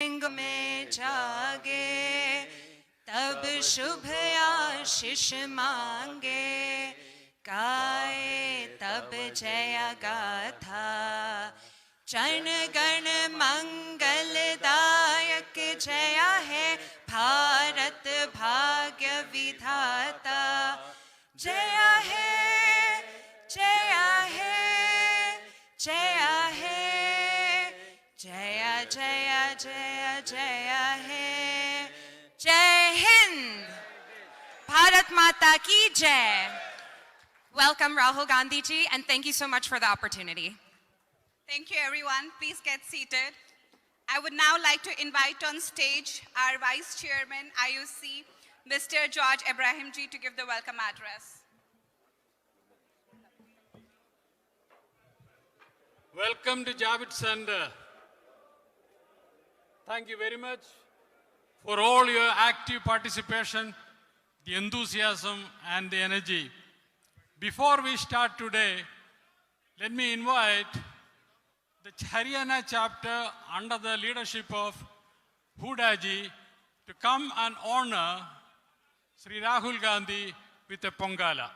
में जागे तब शुभ आशीष मांगे, गाए तब जय गाथा। जन गण मंगलदायक जय है भारत भाग्य विधाता। जय है जय है जय है, जय जय जय जय है। जय हिंद, भारत माता की जय। Welcome Rahul Gandhi ji, and thank you so much for the opportunity. Thank you everyone. Please get seated. I would now like to invite on stage our Vice Chairman IOC, Mr. George Ibrahim ji, to give the welcome address. Welcome to Javits Center. Thank you very much for all your active participation, the enthusiasm and the energy. Before we start today, let me invite the Haryana chapter under the leadership of Huda ji to come and honor Sri Rahul Gandhi with a Pongala.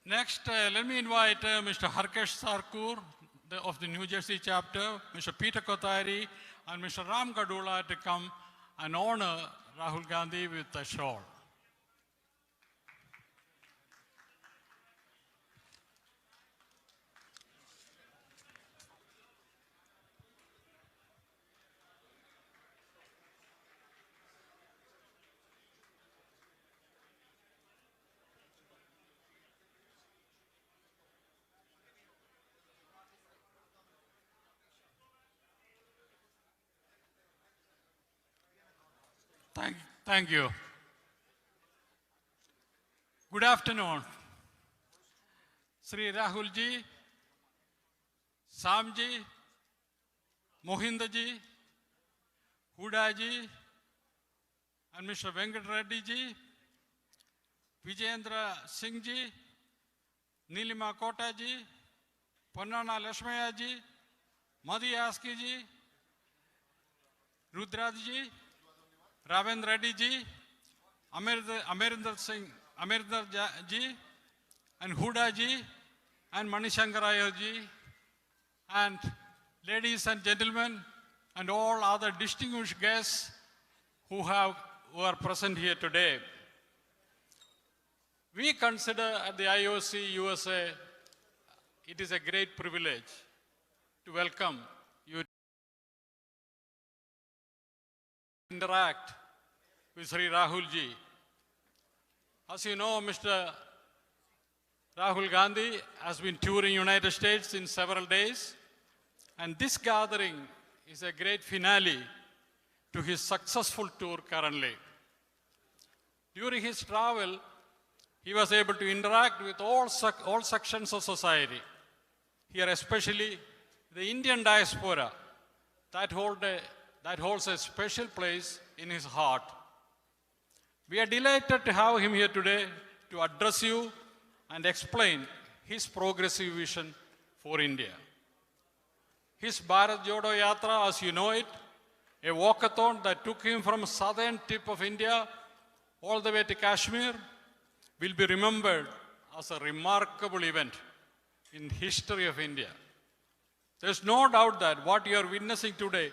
Next, let me invite Mr. Harkesh Sarkur of the New Jersey chapter, Mr. Peter Kothari, and Mr. Ram Kadula to come and honor Rahul Gandhi with a shawl. Thank you. Good afternoon. Sri Rahul ji, Sam ji, Mohinder ji, Huda ji, and Mr. Venkat Reddy ji, Vijayendra Singh ji, Nilima Kota ji, Pannana Lashmaya ji, Madhi Aski ji, Rudraj ji, Ravendra Reddy ji, Amarinder Singh, Amarinder ji, and Huda ji, and Manishankaraya ji, and ladies and gentlemen, and all other distinguished guests who are present here today. We consider at the IOC USA, it is a great privilege to welcome you to interact with Sri Rahul ji. As you know, Mr. Rahul Gandhi has been touring United States in several days, and this gathering is a great finale to his successful tour currently. During his travel, he was able to interact with all sections of society. Here especially the Indian diaspora that holds a special place in his heart. We are delighted to have him here today to address you and explain his progressive vision for India. His Bharat Jodo Yatra, as you know it, a walkathon that took him from southern tip of India all the way to Kashmir, will be remembered as a remarkable event in history of India. There's no doubt that what you are witnessing today,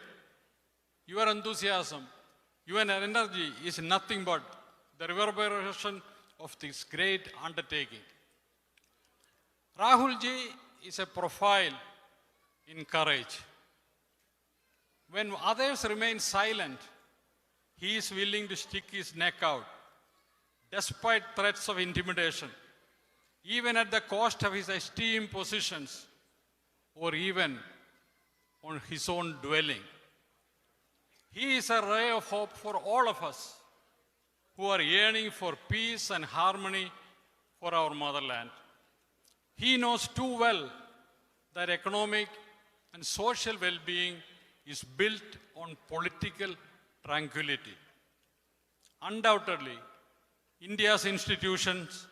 your enthusiasm, your energy is nothing but the reverberation of this great undertaking. Rahul ji is a profile in courage. When others remain silent, he is willing to stick his neck out, despite threats of intimidation, even at the cost of his esteemed positions, or even on his own dwelling. He is a ray of hope for all of us who are yearning for peace and harmony for our motherland. He knows too well that economic and social well-being is built on political tranquility. Undoubtedly, India's institutions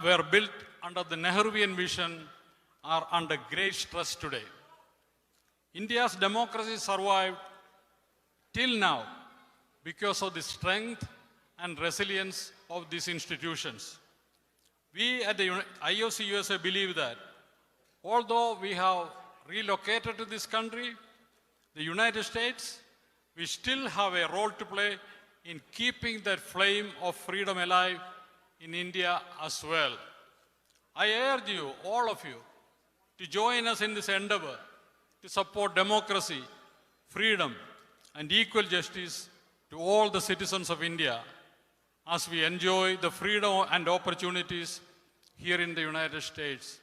were built under the Nehruvian vision are under great stress today. India's democracy survived till now because of the strength and resilience of these institutions. We at the IOC USA believe that although we have relocated to this country, the United States, we still have a role to play in keeping that flame of freedom alive in India as well. I urge you, all of you, to join us in this endeavor to support democracy, freedom, and equal justice to all the citizens of India as we enjoy the freedom and opportunities here in the United States.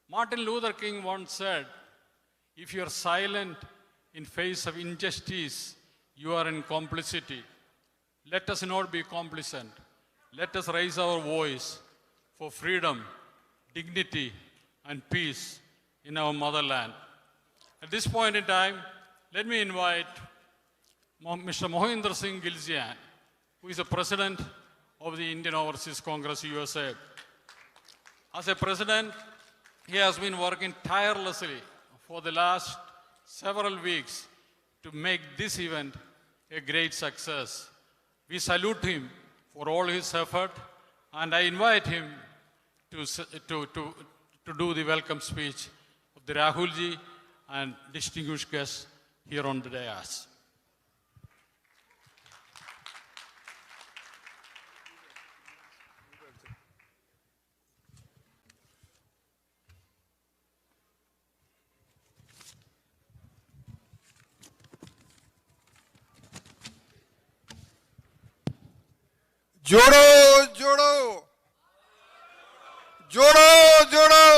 Martin Luther King once said, if you are silent in face of injustice, you are in complicity. Let us not be complacent. Let us raise our voice for freedom, dignity, and peace in our motherland. At this point in time, let me invite Mr. Mohinder Singh Gilzian, who is the President of the Indian Overseas Congress USA. As a president, he has been working tirelessly for the last several weeks to make this event a great success. We salute him for all his effort, and I invite him to do the welcome speech of the Rahulji and distinguished guests here on the dais. जोड़ो जोड़ो जोड़ो जोड़ो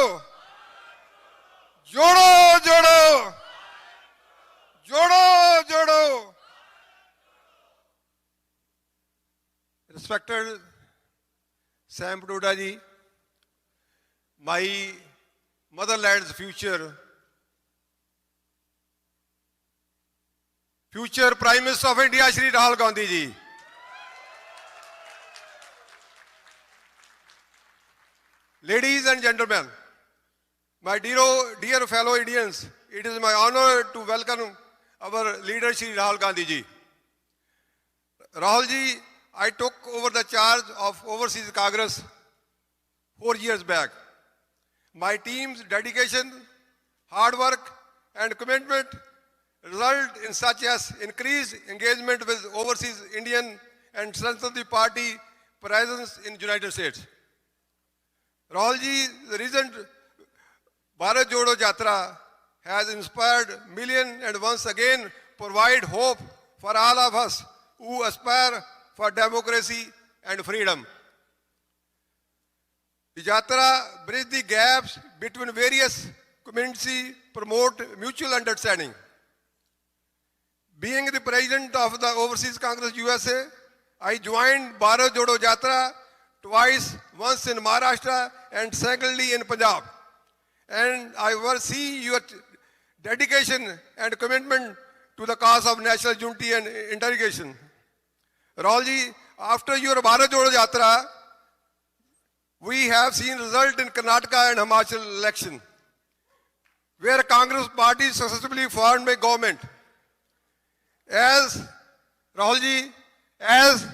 जोड़ो जोड़ो जोड़ो जोड़ो Respected Sam Padoda ji, my motherland's future Prime Minister of India Shri Rahul Gandhi ji, ladies and gentlemen, my dear fellow Indians, it is my honor to welcome our leader Shri Rahul Gandhi ji. Rahul ji, I took over the charge of Overseas Congress 4 years back. My team's dedication, hard work and commitment result in such as increased engagement with overseas Indian and strengthen the party presence in United States. Rahul ji, the recent Bharat Jodo Yatra has inspired millions and once again provide hope for all of us who aspire for democracy and freedom. The Yatra bridges the gaps between various communities, promote mutual understanding. Being the president of the Overseas Congress USA, I joined Bharat Jodo Yatra twice, once in Maharashtra and secondly in Punjab. And I will see your dedication and commitment to the cause of national unity and integration. Rahul ji, after your Bharat Jodo Yatra, we have seen result in Karnataka and Himachal election, where Congress party successfully formed a government. As Rahul ji, as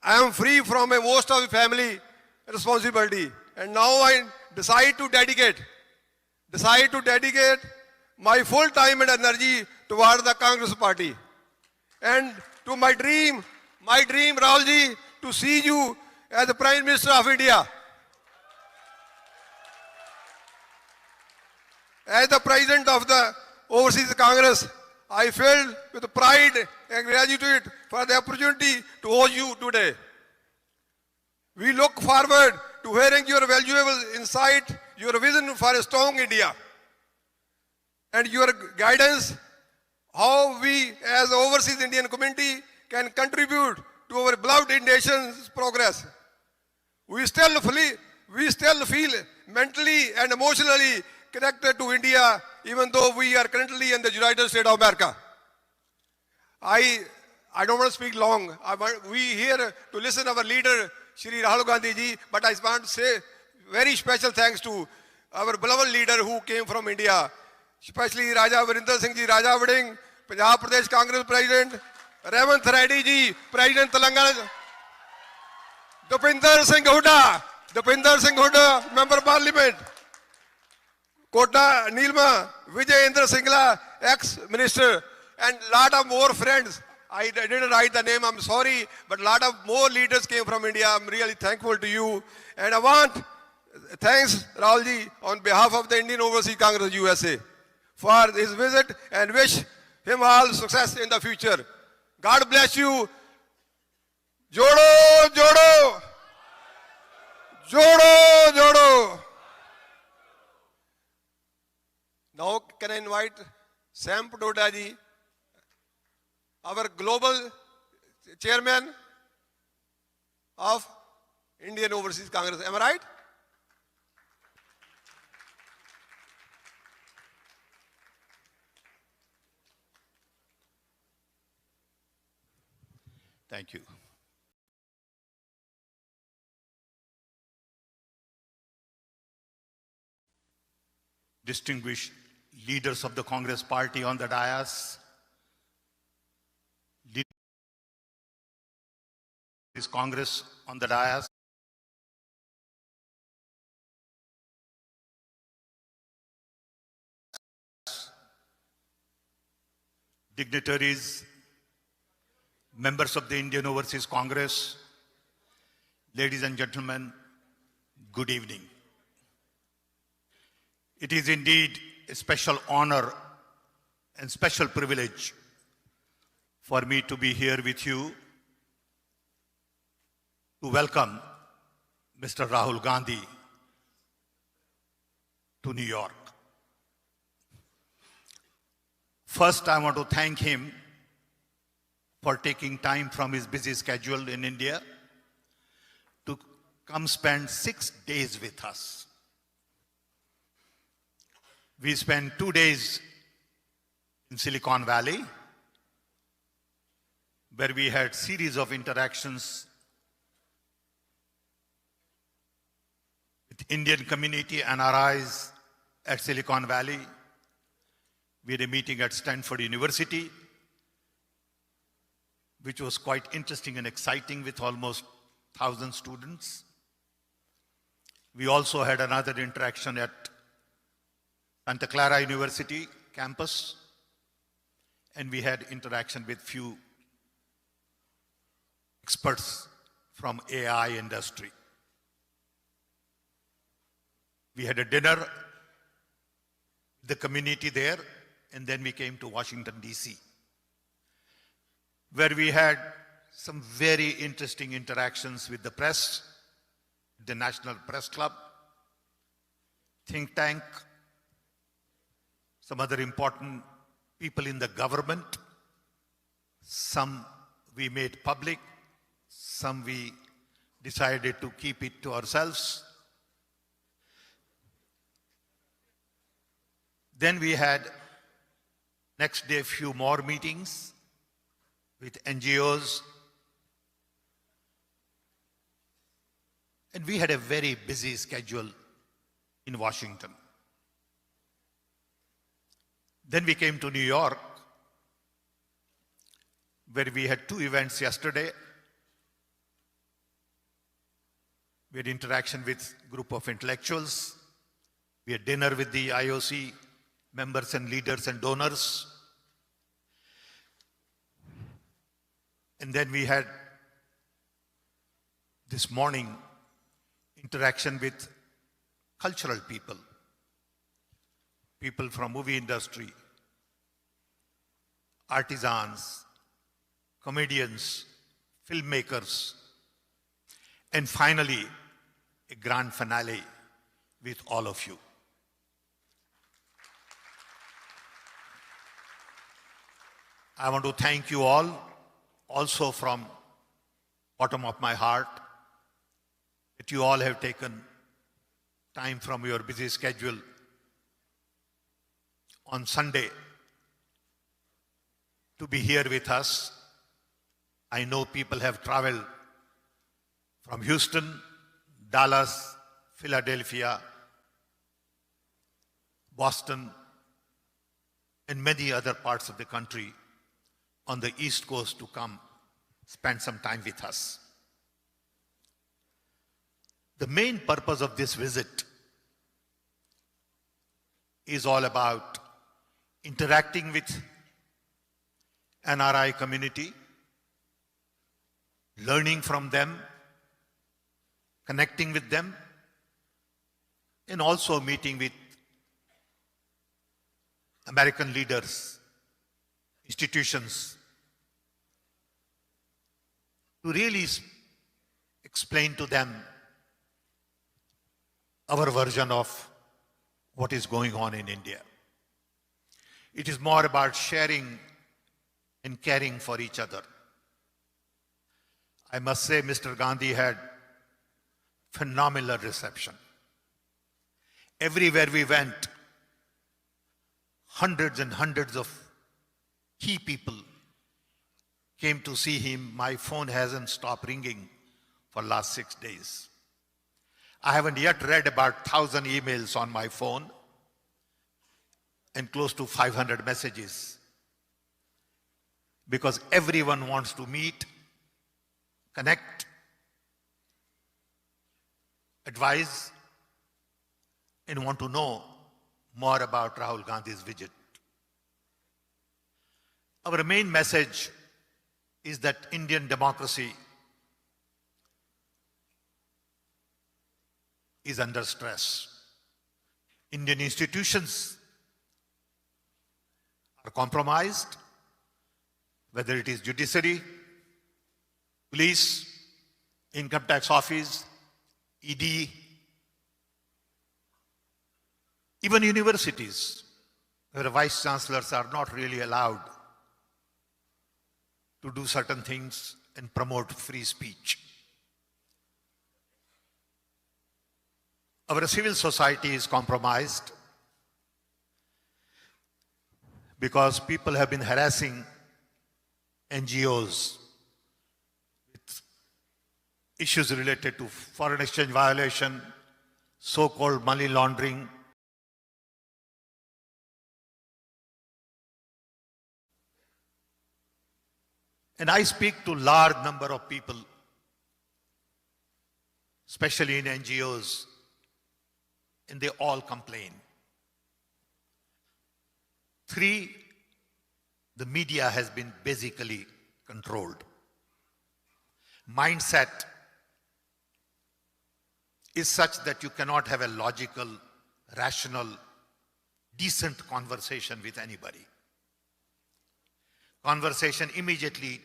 I am free from a most of the family responsibility, and now I decide to dedicate my full time and energy toward the Congress party, and to my dream, Rahul ji, to see you as the Prime Minister of India. As the President of the Overseas Congress, I feel with pride and gratitude for the opportunity to host you today. We look forward to hearing your valuable insight, your vision for a strong India. and your guidance, how we as overseas Indian community can contribute to our beloved nation's progress. We still feel mentally and emotionally connected to India, even though we are currently in the United States of America. I don't want to speak long. We here to listen to our leader, Shri Rahul Gandhi ji, but I want to say very special thanks to our beloved leader who came from India, especially Raja Varinder Singh ji, Raja Vading, Punjab Pradesh Congress President, Revant Reddy ji, President Telangana, Dupinder Singh Hooda, Member of Parliament, Kota Nilma, Vijay Indra Singla, ex-minister, and lot of more friends. I didn't write the name, I'm sorry, but a lot of more leaders came from India. I'm really thankful to you. And I want, thanks Rahul ji, on behalf of the Indian Overseas Congress USA for his visit and wish him all success in the future. God bless you. Jodo, Jodo. Jodo, Jodo. Now can I invite Sam Padoda ji, our global chairman of Indian Overseas Congress. Am I right? Thank you. Distinguished leaders of the Congress Party on the dais, this Congress on the dais, dignitaries, members of the Indian Overseas Congress, ladies and gentlemen, good evening. It is indeed a special honor and special privilege for me to be here with you to welcome Mr. Rahul Gandhi to New York. First, I want to thank him for taking time from his busy schedule in India to come spend 6 days with us. We spent 2 days in Silicon Valley, where we had series of interactions with Indian community NRIs at Silicon Valley. We had a meeting at Stanford University, which was quite interesting and exciting with almost 1,000 students. We also had another interaction at Santa Clara University campus, and we had interaction with few experts from AI industry. We had a dinner with the community there, and then we came to Washington, D.C., where we had some very interesting interactions with the press, the National Press Club, think tank, some other important people in the government. Some we made public, some we decided to keep it to ourselves. Then we had next day a few more meetings with NGOs. And we had a very busy schedule in Washington. Then we came to New York, where we had 2 events yesterday. We had interaction with a group of intellectuals. We had dinner with the IOC members and leaders and donors. And then we had this morning interaction with cultural people, people from movie industry, artisans, comedians, filmmakers, and finally, a grand finale with all of you. I want to thank you all, also from bottom of my heart, that you all have taken time from your busy schedule on Sunday to be here with us. I know people have traveled from Houston, Dallas, Philadelphia, Boston, and many other parts of the country on the East Coast to come spend some time with us. The main purpose of this visit is all about interacting with NRI community, learning from them, connecting with them, and also meeting with American leaders, institutions, to really explain to them our version of what is going on in India. It is more about sharing and caring for each other. I must say, Mr. Gandhi had phenomenal reception. Everywhere we went, hundreds and hundreds of key people came to see him. My phone hasn't stopped ringing for last 6 days. I haven't yet read about 1,000 emails on my phone and close to 500 messages, because everyone wants to meet, connect, advise, and want to know more about Rahul Gandhi's visit. Our main message is that Indian democracy is under stress. Indian institutions are compromised, whether it is judiciary, police, income tax office, ED, even universities, where vice chancellors are not really allowed to do certain things and promote free speech. Our civil society is compromised because people have been harassing NGOs with issues related to foreign exchange violation, so-called money laundering. And I speak to large number of people, especially in NGOs, and they all complain. 3, the media has been basically controlled. Mindset is such that you cannot have a logical, rational, decent conversation with anybody. Conversation immediately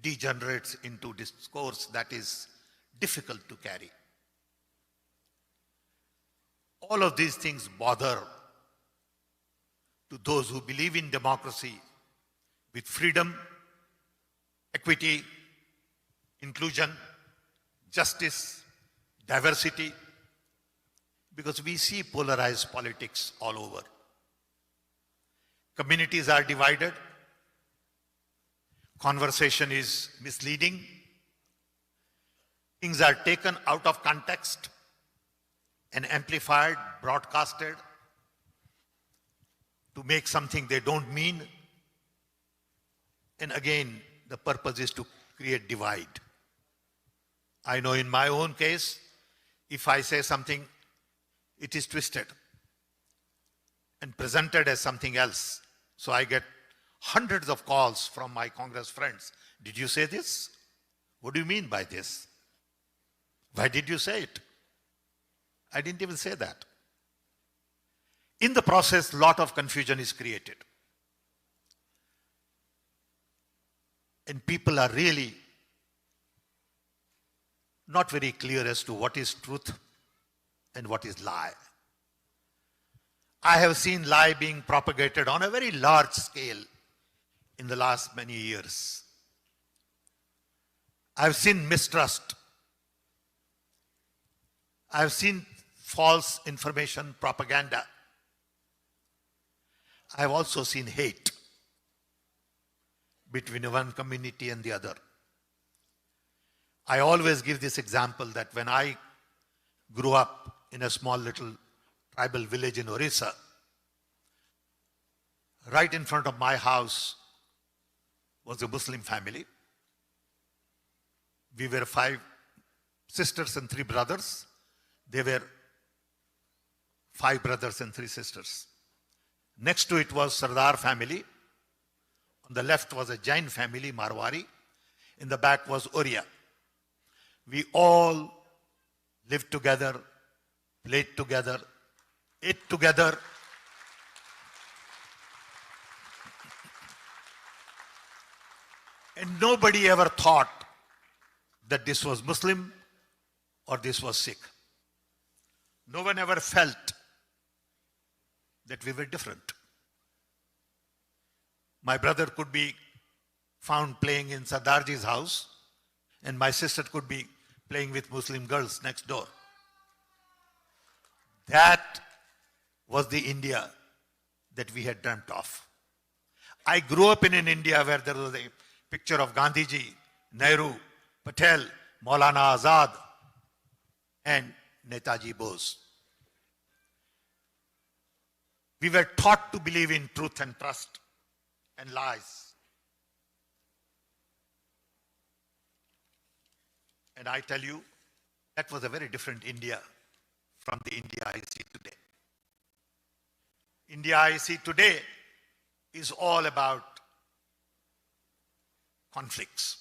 degenerates into discourse that is difficult to carry. All of these things bother to those who believe in democracy with freedom, equity, inclusion, justice, diversity, because we see polarized politics all over. Communities are divided. Conversation is misleading. Things are taken out of context and amplified, broadcasted to make something they don't mean. And again, the purpose is to create divide. I know in my own case, if I say something, it is twisted and presented as something else. So I get hundreds of calls from my Congress friends. Did you say this? What do you mean by this? Why did you say it? I didn't even say that. In the process, a lot of confusion is created. And people are really not very clear as to what is truth and what is lie. I have seen lie being propagated on a very large scale in the last many years. I've seen mistrust. I've seen false information, propaganda. I've also seen hate between one community and the other. I always give this example that when I grew up in a small little tribal village in Orissa, right in front of my house was a Muslim family. We were 5 sisters and 3 brothers. They were 5 brothers and 3 sisters. Next to it was Sardar family. On the left was a Jain family, Marwari. In the back was Oriya. We all lived together, played together, ate together. And nobody ever thought that this was Muslim or this was Sikh. No one ever felt that we were different. My brother could be found playing in Sardarji's house, and my sister could be playing with Muslim girls next door. That was the India that we had dreamt of. I grew up in an India where there was a picture of Gandhiji, Nehru, Patel, Maulana Azad, and Netaji Bose. We were taught to believe in truth and trust and lies. And I tell you, that was a very different India from the India I see today. India I see today is all about conflicts,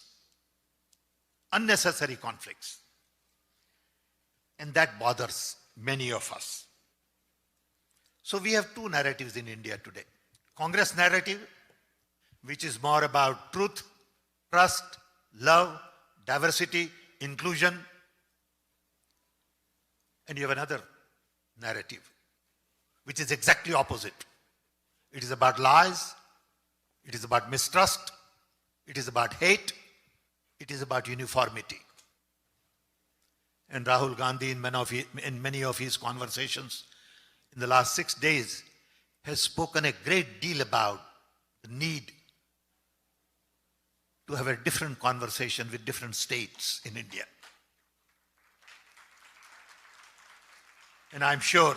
unnecessary conflicts. And that bothers many of us. So we have 2 narratives in India today. Congress narrative, which is more about truth, trust, love, diversity, inclusion. And you have another narrative, which is exactly opposite. It is about lies, it is about mistrust, it is about hate, it is about uniformity. And Rahul Gandhi, in many of his conversations in the last 6 days, has spoken a great deal about the need to have a different conversation with different states in India. And I'm sure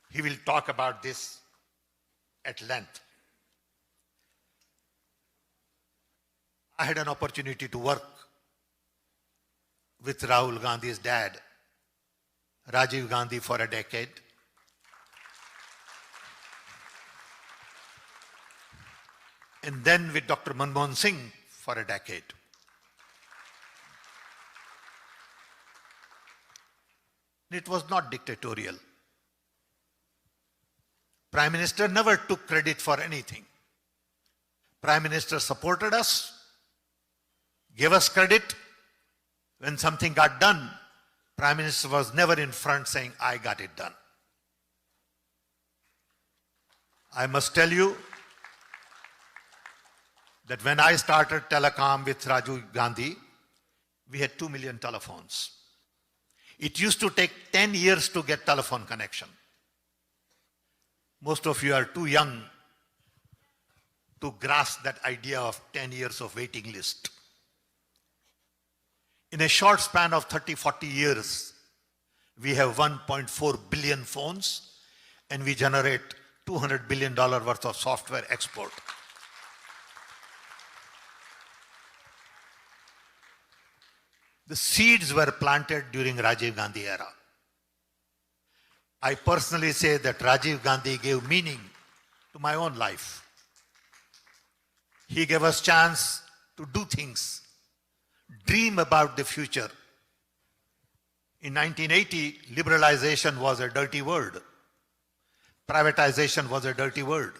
he will talk about this at length. I had an opportunity to work with Rahul Gandhi's dad, Rajiv Gandhi, for a decade. And then with Dr. Manmohan Singh for a decade. It was not dictatorial. Prime Minister never took credit for anything. Prime Minister supported us, gave us credit. When something got done, Prime Minister was never in front saying, I got it done. I must tell you that when I started telecom with Rajiv Gandhi, we had 2 million telephones. It used to take 10 years to get telephone connection. Most of you are too young to grasp that idea of 10 years of waiting list. In a short span of 30, 40 years, we have 1.4 billion phones and we generate $200 billion worth of software export. The seeds were planted during Rajiv Gandhi era. I personally say that Rajiv Gandhi gave meaning to my own life. He gave us chance to do things, dream about the future. In 1980, liberalization was a dirty word. Privatization was a dirty word.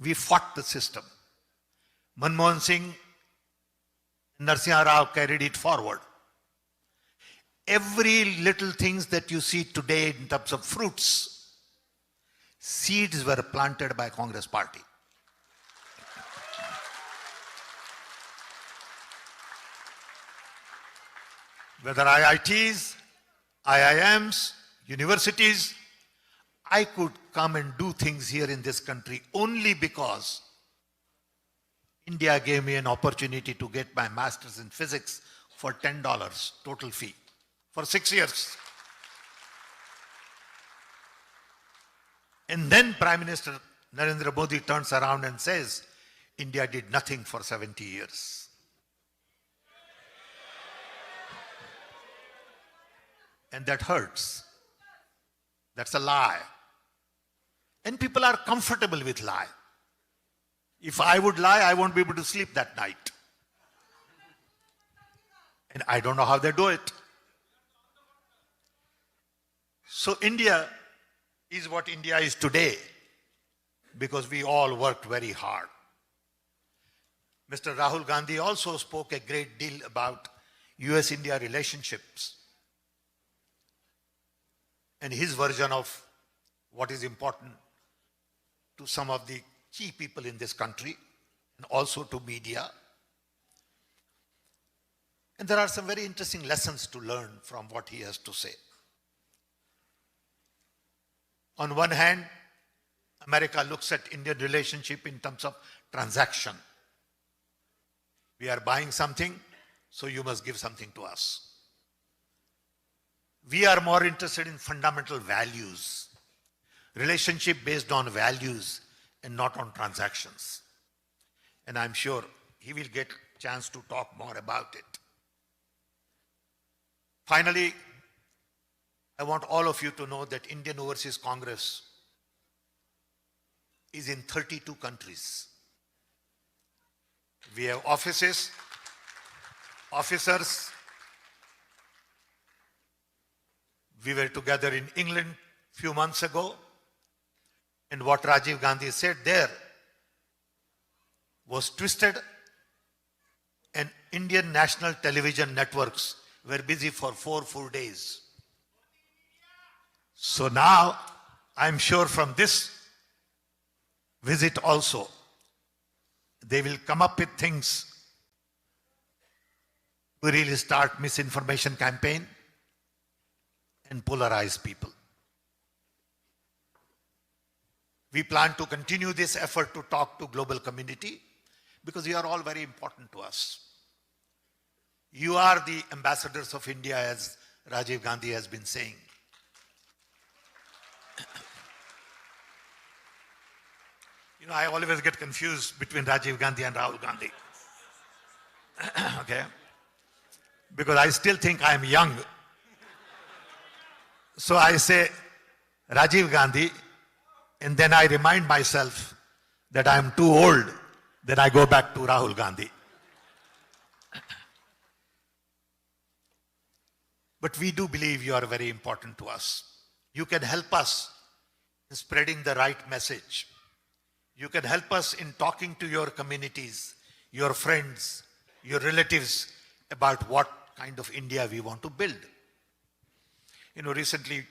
We fought the system. Manmohan Singh, Narasimha Rao carried it forward. Every little things that you see today in terms of fruits, seeds were planted by Congress party. whether IITs, IIMs, universities, I could come and do things here in this country only because India gave me an opportunity to get my master's in physics for $10 total fee for 6 years. And then Prime Minister Narendra Modi turns around and says, India did nothing for 70 years. And that hurts. That's a lie. And people are comfortable with lie. If I would lie, I won't be able to sleep that night. And I don't know how they do it. So India is what India is today because we all worked very hard. Mr. Rahul Gandhi also spoke a great deal about US-India relationships and his version of what is important to some of the key people in this country and also to media. And there are some very interesting lessons to learn from what he has to say. On one hand, America looks at Indian relationship in terms of transaction. We are buying something, so you must give something to us. We are more interested in fundamental values, relationship based on values and not on transactions. And I'm sure he will get a chance to talk more about it. Finally, I want all of you to know that Indian Overseas Congress is in 32 countries. We have offices, officers. We were together in England a few months ago, and what Rajiv Gandhi said there was twisted, and Indian national television networks were busy for 4 full days. So now, I'm sure from this visit also, they will come up with things to really start misinformation campaign and polarize people. We plan to continue this effort to talk to global community because you are all very important to us. You are the ambassadors of India, as Rajiv Gandhi has been saying. You know, I always get confused between Rajiv Gandhi and Rahul Gandhi. Okay? Because I still think I am young. So I say Rajiv Gandhi, and then I remind myself that I am too old. Then I go back to Rahul Gandhi. But we do believe you are very important to us. You can help us in spreading the right message. You can help us in talking to your communities, your friends, your relatives about what kind of India we want to build. You know, recently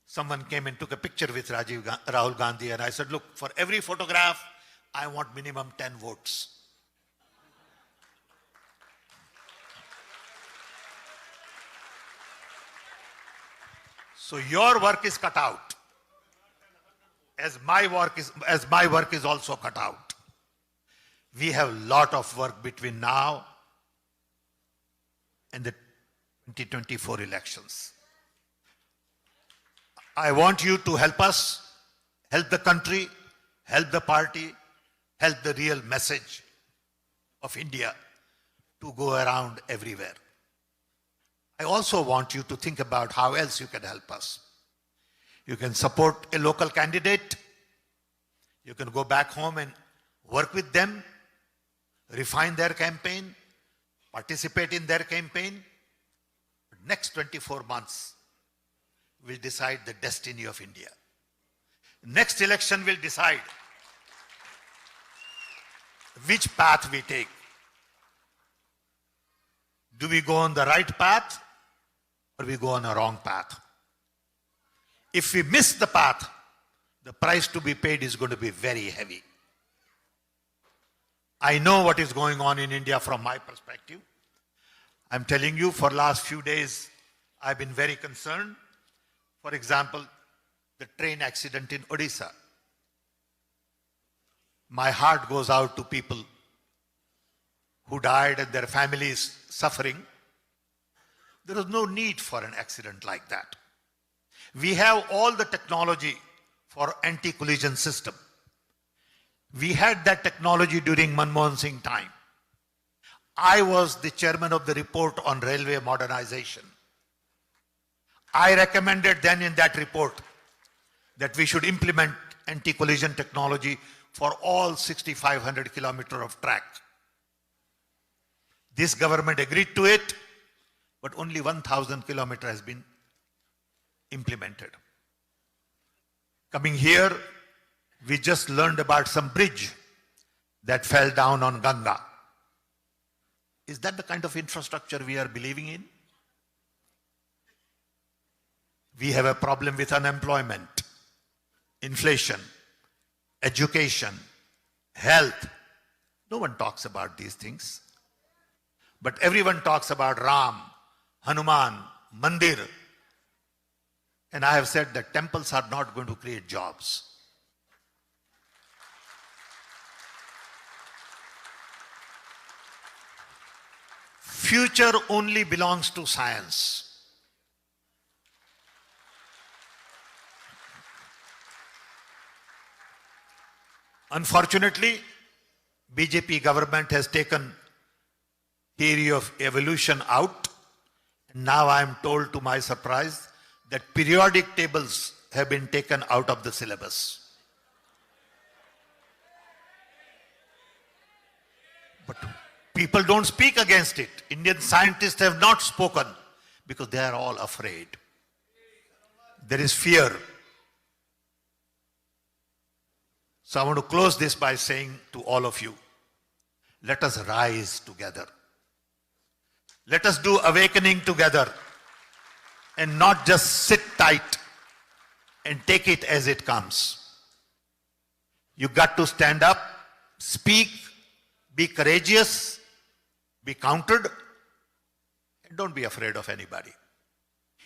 someone came and took a picture with Rahul Gandhi, and I said, look, for every photograph, I want minimum 10 votes. So your work is cut out, as my work is also cut out. We have a lot of work between now and the 2024 elections. I want you to help us, help the country, help the party, help the real message of India to go around everywhere. I also want you to think about how else you can help us. You can support a local candidate. You can go back home and work with them, refine their campaign, participate in their campaign. Next 24 months will decide the destiny of India. Next election will decide which path we take. Do we go on the right path or we go on a wrong path? If we miss the path, the price to be paid is going to be very heavy. I know what is going on in India from my perspective. I'm telling you, for last few days, I've been very concerned. For example, the train accident in Odisha. My heart goes out to people who died and their families suffering. There is no need for an accident like that. We have all the technology for anti-collision system. We had that technology during Manmohan Singh time. I was the chairman of the report on railway modernization. I recommended then in that report that we should implement anti-collision technology for all 6,500 kilometers of track. This government agreed to it, but only 1,000 kilometers has been implemented. Coming here, we just learned about some bridge that fell down on Ganga. Is that the kind of infrastructure we are believing in? We have a problem with unemployment, inflation, education, health. No one talks about these things. But everyone talks about Ram, Hanuman, Mandir. And I have said that temples are not going to create jobs. Future only belongs to science. Unfortunately, BJP government has taken theory of evolution out. And now I am told to my surprise that periodic tables have been taken out of the syllabus. But people don't speak against it. Indian scientists have not spoken because they are all afraid. There is fear. So I want to close this by saying to all of you, let us rise together. Let us do awakening together and not just sit tight and take it as it comes. You got to stand up, speak, be courageous, be counted, and don't be afraid of anybody.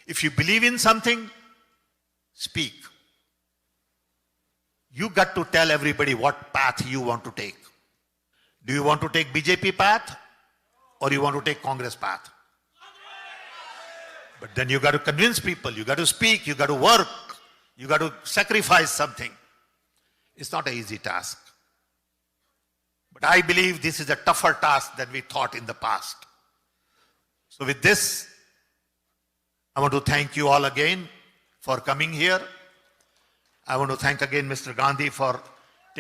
If you believe in something, speak. You got to tell everybody what path you want to take. Do you want to take BJP path or you want to take Congress path? But then you got to convince people, you got to speak, you got to work, you got to sacrifice something. It's not an easy task. But I believe this is a tougher task than we thought in the past. So with this, I want to thank you all again for coming here. I want to thank again Mr. Gandhi for